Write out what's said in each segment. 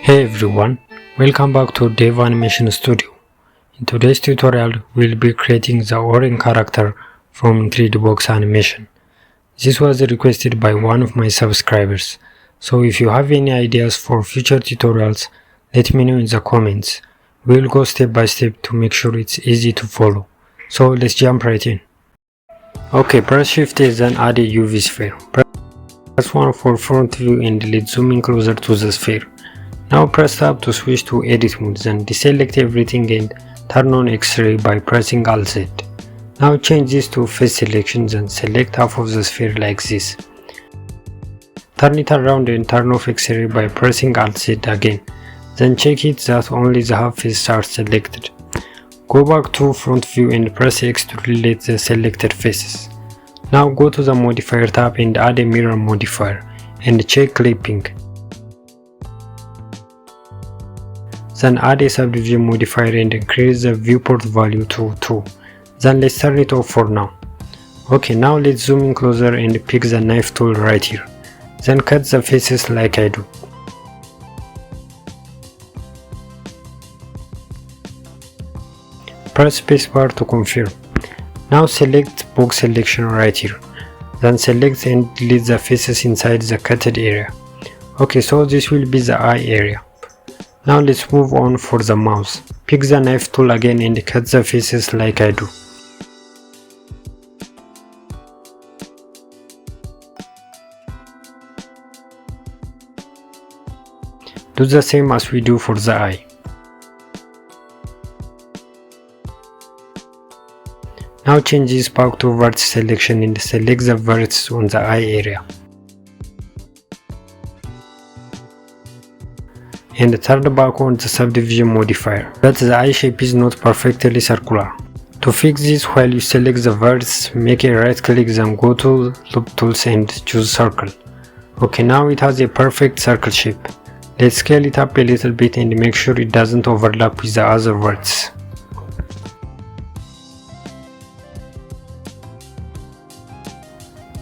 Hey everyone, welcome back to Dev Animation Studio. In today's tutorial, we'll be creating the Oren character from Incredibox Animation. This was requested by one of my subscribers, so if you have any ideas for future tutorials, let me know in the comments. We'll go step by step to make sure it's easy to follow. So let's jump right in. Okay, press Shift A, then add a UV sphere. Press 1 for front view and let's zoom in closer to the sphere. Now press Tab to switch to edit mode, then deselect everything and turn on X-ray by pressing Alt Z. Now change this to face selection, then select half of the sphere like this. Turn it around and turn off X-ray by pressing Alt Z again. Then check it that only the half face are selected. Go back to front view and press X to delete the selected faces. Now go to the modifier tab and add a mirror modifier and check clipping. Then add a subdivision modifier and increase the viewport value to 2. Then let's turn it off for now. Okay, now let's zoom in closer and pick the knife tool right here. Then cut the faces like I do. Press spacebar to confirm. Now select box selection right here. Then select and delete the faces inside the cutted area. Okay, so this will be the eye area. Now let's move on for the mouse. Pick the knife tool again and cut the faces like I do. Do the same as we do for the eye. Now change this back to vertex selection and select the vertex on the eye area. And turn back on the subdivision modifier, but the eye shape is not perfectly circular. To fix this, while you select the vertex, make a right click, then go to Loop Tools and choose Circle. Okay, now it has a perfect circle shape. Let's scale it up a little bit and make sure it doesn't overlap with the other vertex.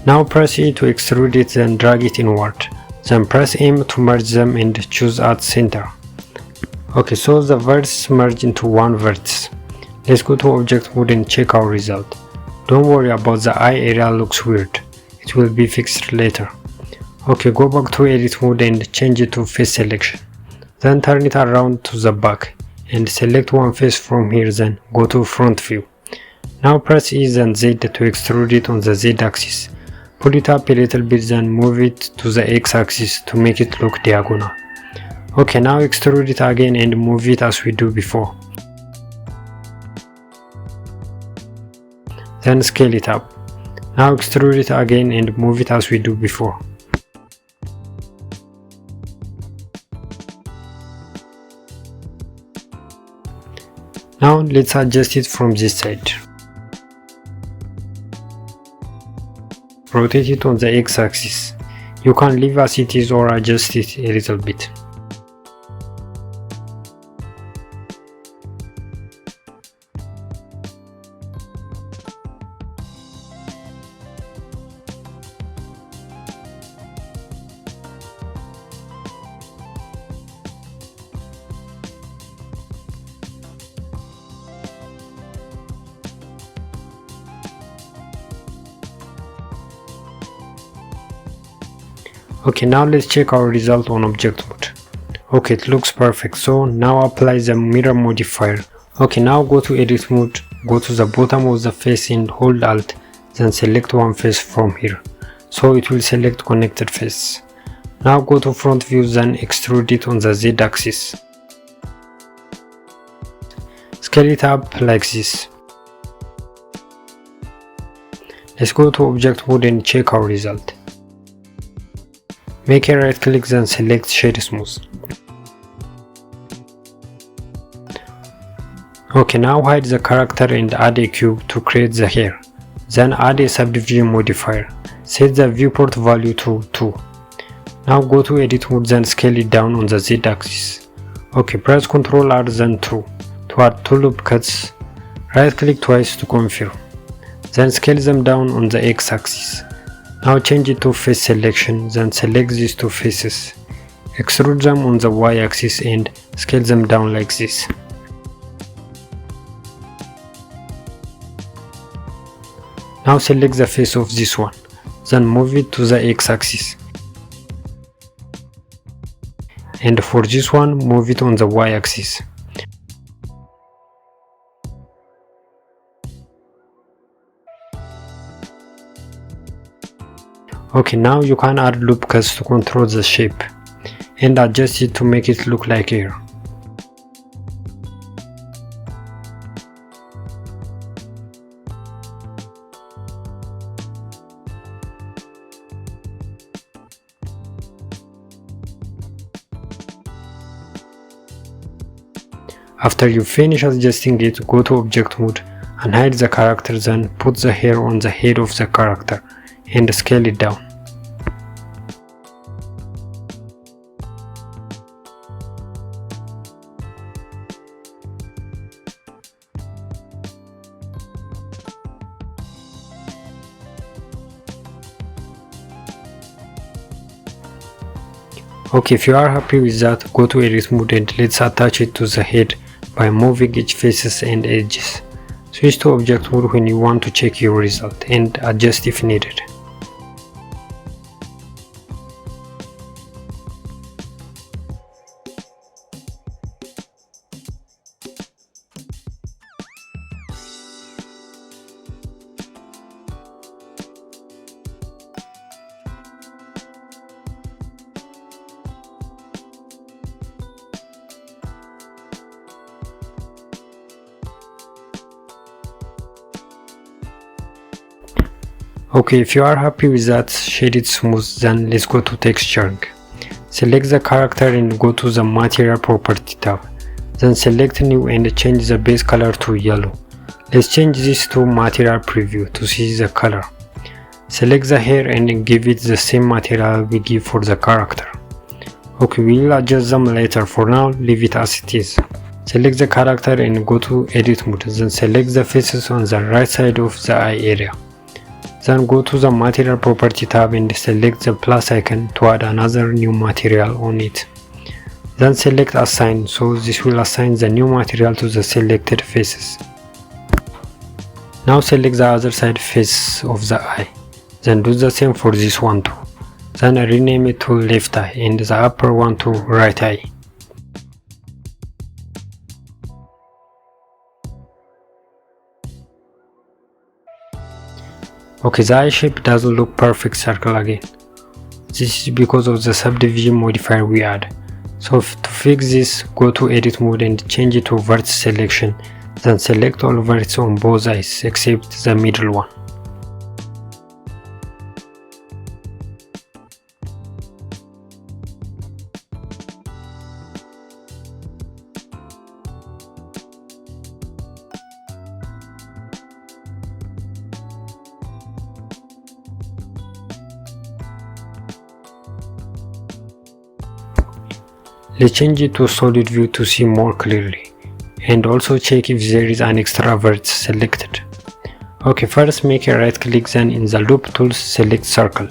Now press E to extrude it, then drag it inward. Then press M to merge them and choose Add Center. Okay, so the vertex merge into one vertex. Let's go to Object Mode and check our result. Don't worry about the eye area looks weird. It will be fixed later. Okay, go back to Edit Mode and change it to Face Selection. Then turn it around to the back and select one face from here, then go to Front View. Now press E and Z to extrude it on the Z axis. Pull it up a little bit, then move it to the X axis to make it look diagonal. Okay, now extrude it again and move it as we do before. Then scale it up. Now extrude it again and move it as we do before. Now let's adjust it from this side. Rotate it on the X-axis. You can leave as it is or adjust it a little bit. Okay, now let's check our result on Object Mode. Okay, it looks perfect, so now apply the mirror modifier. Okay, now go to Edit Mode, go to the bottom of the face and hold Alt, then select one face from here. So it will select connected face. Now go to Front View, then extrude it on the Z axis. Scale it up like this. Let's go to Object Mode and check our result. Make a right click, then select Shade Smooth. Okay, now hide the character and add a cube to create the hair. Then add a subdivision modifier. Set the viewport value to 2. Now go to Edit Mode, then scale it down on the Z axis. Okay, press Ctrl R then 2 to add 2 loop cuts. Right click twice to confirm. Then scale them down on the X axis. Now change it to face selection, then select these two faces. Extrude them on the y-axis and scale them down like this. Now select the face of this one, then move it to the x-axis. And for this one, move it on the y-axis. Okay, now you can add loop cuts to control the shape and adjust it to make it look like air. After you finish adjusting it, go to object mode and hide the character, then put the hair on the head of the character and scale it down. Okay, if you are happy with that, go to edit mode and let's attach it to the head by moving each faces and edges. Switch to object mode when you want to check your result and adjust if needed. Okay, if you are happy with that, shade it smooth, then let's go to texturing. Select the character and go to the material property tab. Then select new and change the base color to yellow. Let's change this to material preview to see the color. Select the hair and give it the same material we give for the character. Okay, we will adjust them later. For now, leave it as it is. Select the character and go to edit mode. Then select the faces on the right side of the eye area. Then go to the material property tab and select the plus icon to add another new material on it. Then select assign, so this will assign the new material to the selected faces. Now select the other side face of the eye. Then do the same for this one too. Then rename it to left eye and the upper one to right eye. Okay, the eye shape doesn't look perfect circle again. This is because of the subdivision modifier we add. So to fix this, go to edit mode and change it to vertex selection. Then select all vertices on both eyes except the middle one. Let's change it to solid view to see more clearly, and also check if there is an extra vertex selected. Okay, first make a right click, then in the loop tools select circle,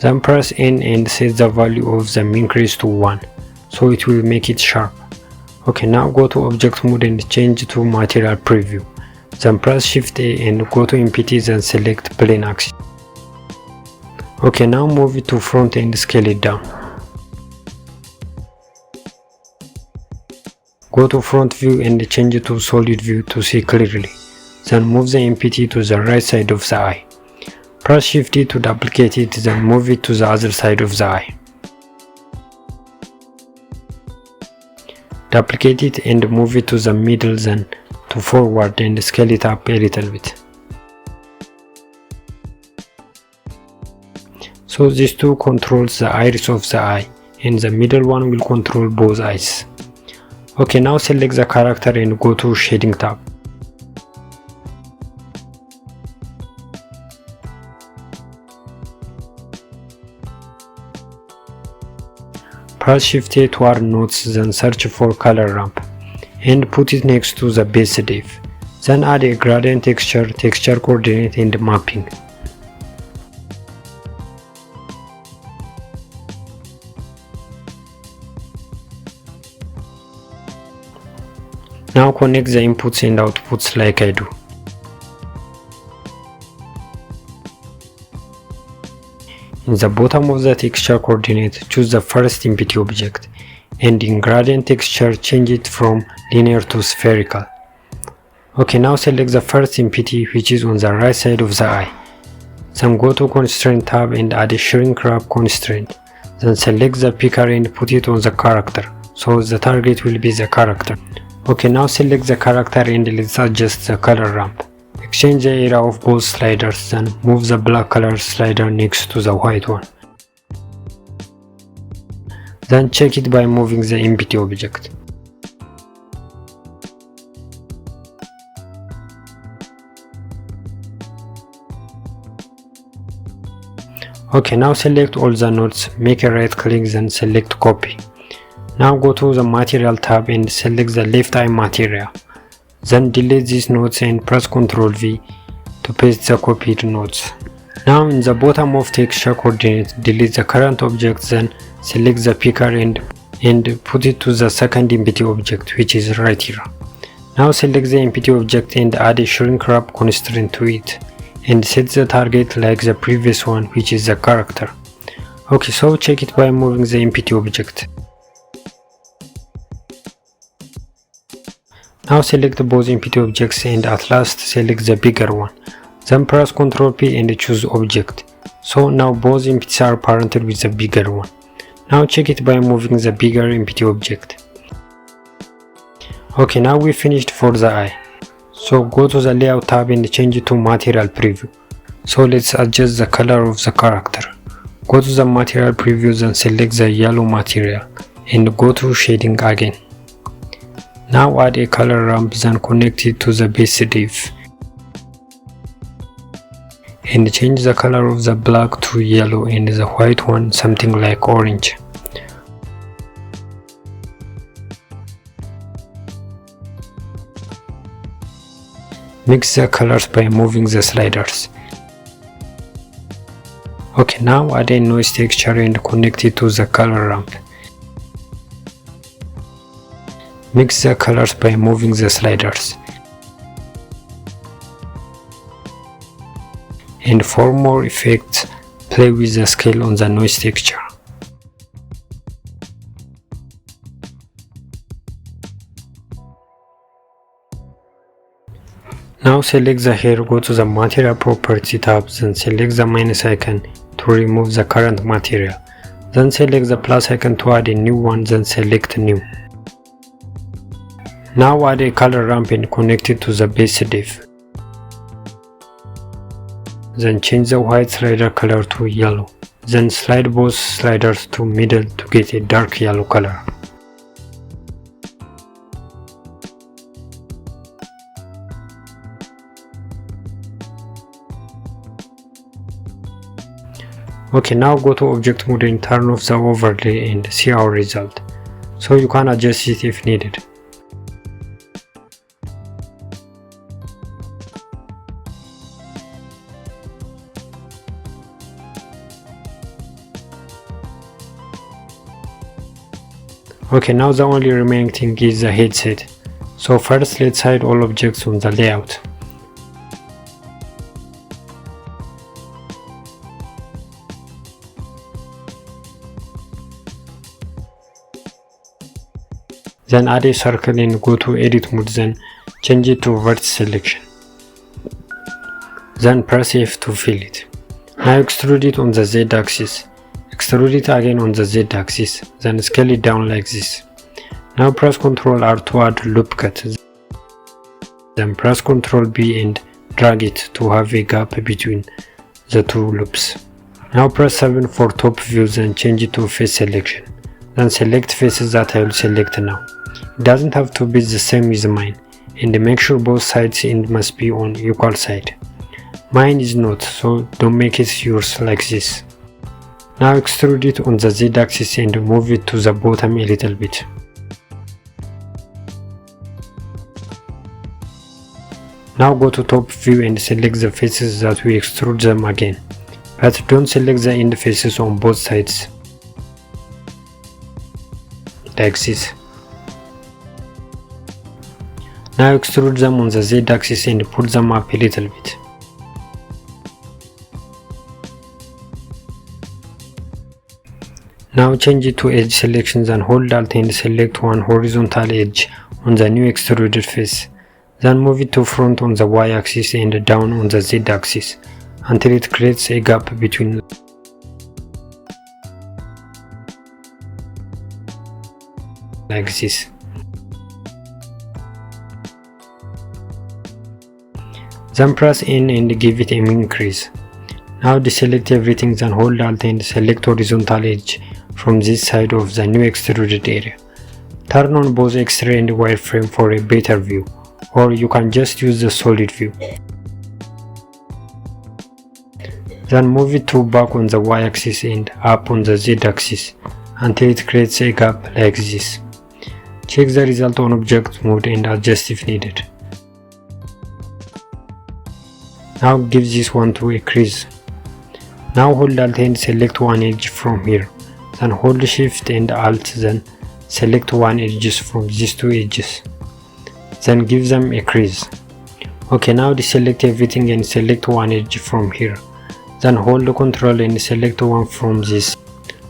then press N and set the value of the increase to 1, so it will make it sharp. Okay, now go to object mode and change to material preview, then press Shift A and go to MPT, then select plane axis. Okay, now move it to front and scale it down. Go to front view and change it to solid view to see clearly. Then move the MPT to the right side of the eye. Press Shift D to duplicate it, then move it to the other side of the eye. Duplicate it and move it to the middle, then to forward and scale it up a little bit. So these two controls the iris of the eye, and the middle one will control both eyes. Okay, now select the character and go to shading tab. Press Shift A to add nodes, then search for color ramp and put it next to the base div. Then add a gradient texture, texture coordinate and mapping. Now connect the inputs and outputs like I do. In the bottom of the texture coordinate, choose the first empty object, and in gradient texture change it from linear to spherical. Okay, now select the first empty which is on the right side of the eye. Then go to constraint tab and add a shrink wrap constraint. Then select the picker and put it on the character, so the target will be the character. Okay, now select the character and let's adjust the color ramp. Exchange the area of both sliders, then move the black color slider next to the white one. Then check it by moving the empty object. Okay, now select all the nodes, make a right click, then select copy. Now go to the material tab and select the left eye material. Then delete these nodes and press Ctrl V to paste the copied nodes. Now in the bottom of texture coordinate, delete the current object, then select the picker and put it to the second empty object, which is right here. Now select the empty object and add a shrink wrap constraint to it, and set the target like the previous one, which is the character. Okay, so check it by moving the empty object. Now select both empty objects and at last select the bigger one. Then press Ctrl P and choose object. So now both empties are parented with the bigger one. Now check it by moving the bigger empty object. Okay, now we finished for the eye. So go to the layout tab and change it to material preview. So let's adjust the color of the character. Go to the material preview, then select the yellow material and go to shading again. Now add a color ramp, then connect it to the base div and change the color of the black to yellow and the white one something like orange. Mix the colors by moving the sliders. Okay, now add a noise texture and connect it to the color ramp. Mix the colors by moving the sliders. And for more effects, play with the scale on the noise texture. Now select the hair, go to the material property tab, then select the minus icon to remove the current material. Then select the plus icon to add a new one, then select new. Now add a color ramp and connect it to the base div. Then change the white slider color to yellow. Then slide both sliders to middle to get a dark yellow color. Okay, now go to object mode and turn off the overlay and see our result. So you can adjust it if needed. Okay, now the only remaining thing is the headset. So first let's hide all objects on the layout. Then add a circle and go to edit mode, then change it to vertex selection. Then press F to fill it. Now extrude it on the Z axis. Extrude it again on the Z axis, then scale it down like this. Now press Ctrl R to add loop cut. Then press Ctrl B and drag it to have a gap between the two loops. Now press 7 for top view, then change it to face selection. Then select faces that I will select now. It doesn't have to be the same as mine, and make sure both sides end must be on equal side. Mine is not, so don't make it yours like this. Now extrude it on the Z axis and move it to the bottom a little bit. Now go to top view and select the faces that we extrude them again, but don't select the end faces on both sides, like this. Now extrude them on the Z axis and pull them up a little bit. Now change it to edge selections and hold Alt and select one horizontal edge on the new extruded face. Then move it to front on the Y axis and down on the Z axis until it creates a gap between like this. Then press in and give it an increase. Now deselect everything, then hold Alt and select horizontal edge from this side of the new extruded area. Turn on both X-ray and wireframe for a better view, or you can just use the solid view. Then move it to back on the Y axis and up on the Z axis until it creates a gap like this. Check the result on object mode and adjust if needed. Now give this one to a crease. Now hold Alt and select one edge from here. Then hold Shift and Alt, then select one edges from these two edges. Then give them a crease. Okay, now deselect everything and select one edge from here. Then hold Ctrl and select one from this.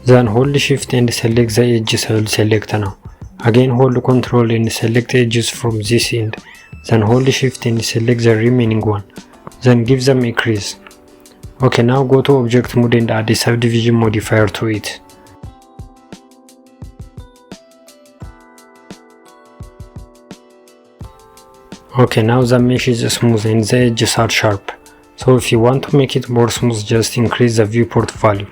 Then hold Shift and select the edges I will select now. Again hold Ctrl and select edges from this end. Then hold Shift and select the remaining one. Then give them a crease. Okay, now go to object mode and add a subdivision modifier to it. Okay, now the mesh is smooth and the edges are sharp. So if you want to make it more smooth, just increase the viewport value.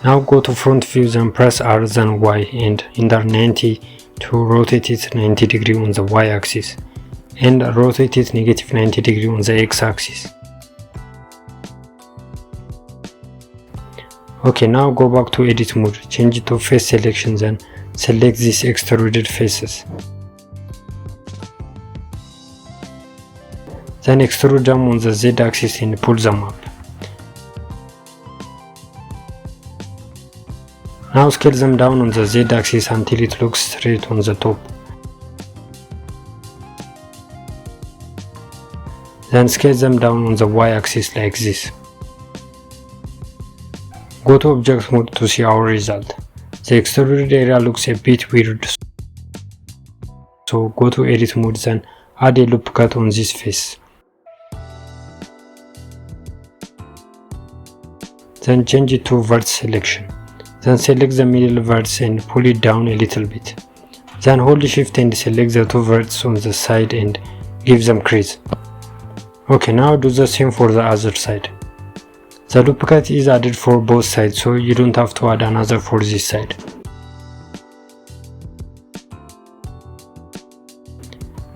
Now go to front view, then press R then Y and enter 90 to rotate it 90 degrees on the Y axis and rotate it negative 90 degrees on the X axis. Okay, now go back to edit mode, change it to face selection, then select these extruded faces. Then extrude them on the Z axis and pull them up. Now scale them down on the Z axis until it looks straight on the top. Then scale them down on the Y axis like this. Go to object mode to see our result. The extruded area looks a bit weird, so go to edit mode, then add a loop cut on this face. Then change it to vertex selection. Then select the middle vertex and pull it down a little bit. Then hold Shift and select the two vertices on the side and give them crease. Okay, now do the same for the other side. The loop cut is added for both sides, so you don't have to add another for this side.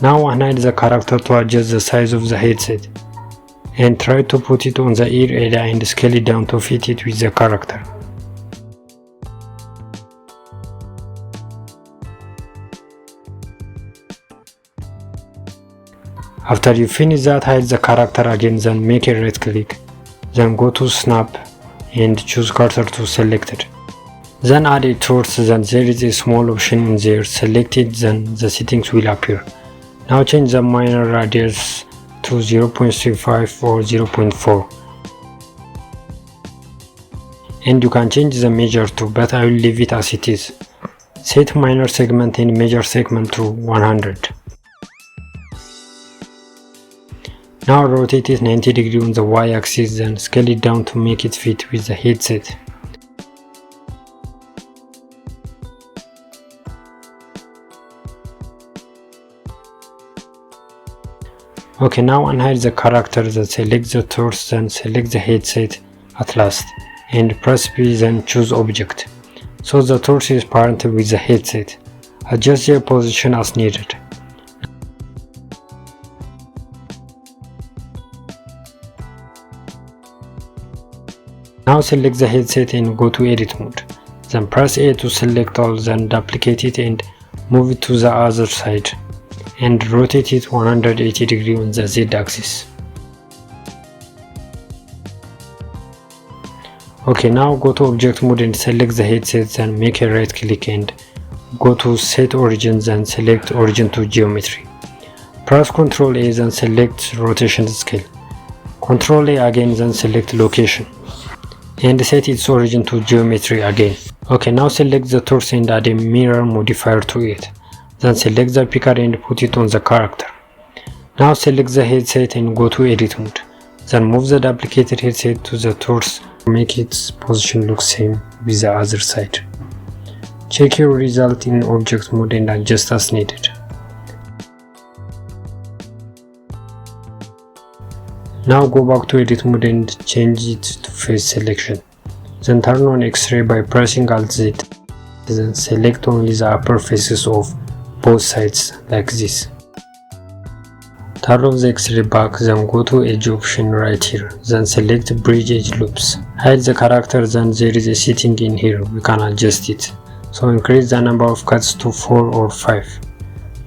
Now unhide the character to adjust the size of the headset, and try to put it on the ear area and scale it down to fit it with the character. After you finish that, hide the character again, then make a right click. Then go to snap and choose cursor to select it. Then add a source, then there is a small option in there, select it, then the settings will appear. Now change the minor radius to 0.35 or 0.4. And you can change the measure too, but I will leave it as it is. Set minor segment and major segment to 100. Now rotate it 90 degrees on the Y axis, then scale it down to make it fit with the headset. Okay, now unhide the character, then select the torso, then select the headset at last, and press B, then choose object. So the torso is parented with the headset. Adjust their position as needed. Now select the headset and go to edit mode. Then press A to select all, then duplicate it and move it to the other side and rotate it 180 degrees on the Z axis. Okay, now go to object mode and select the headset, then make a right click and go to set origin, then select origin to geometry. Press Ctrl A, then select rotation scale. Ctrl A again, then select location. And set its origin to geometry again. Okay, now select the torso and add a mirror modifier to it. Then select the picker and put it on the character. Now select the headset and go to edit mode. Then move the duplicated headset to the torso to make its position look same with the other side. Check your result in object mode and adjust as needed. Now go back to edit mode and change it to face selection. Then turn on X-ray by pressing Alt Z. Then select only the upper faces of both sides like this. Turn off the X-ray back, then go to edge option right here. Then select bridge edge loops. Hide the character, then there is a setting in here, we can adjust it. So increase the number of cuts to 4 or 5.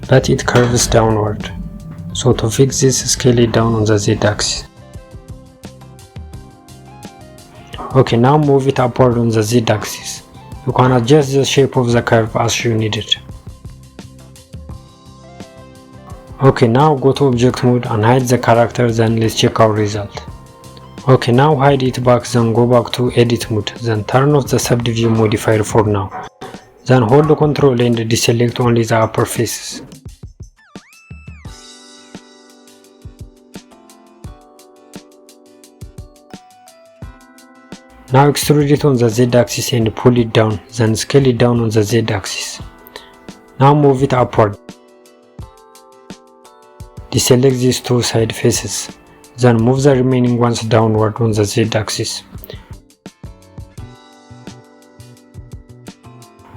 But it curves downward. So to fix this, scale it down on the Z axis. Okay, now move it upward on the Z axis. You can adjust the shape of the curve as you need it. Okay, now go to object mode and hide the character, then let's check our result. Okay, now hide it back, then go back to edit mode, then turn off the subdivision modifier for now. Then hold the Ctrl and deselect only the upper faces. Now extrude it on the Z axis and pull it down, then scale it down on the Z axis. Now move it upward. Deselect these two side faces, then move the remaining ones downward on the Z axis.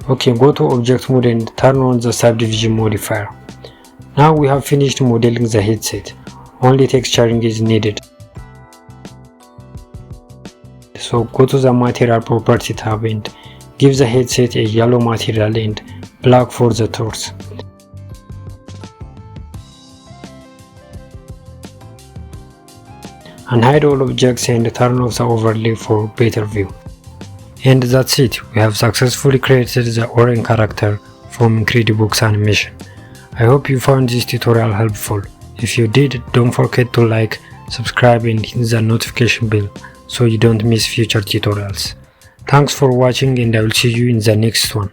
Okay, go to object mode and turn on the subdivision modifier. Now we have finished modeling the headset, only texturing is needed. So go to the material property tab and give the headset a yellow material and black for the torso. And hide all objects and turn off the overlay for better view. And that's it, we have successfully created the Oren character from Incredibox animation. I hope you found this tutorial helpful. If you did, don't forget to like, subscribe and hit the notification bell so you don't miss future tutorials. Thanks for watching and I will see you in the next one.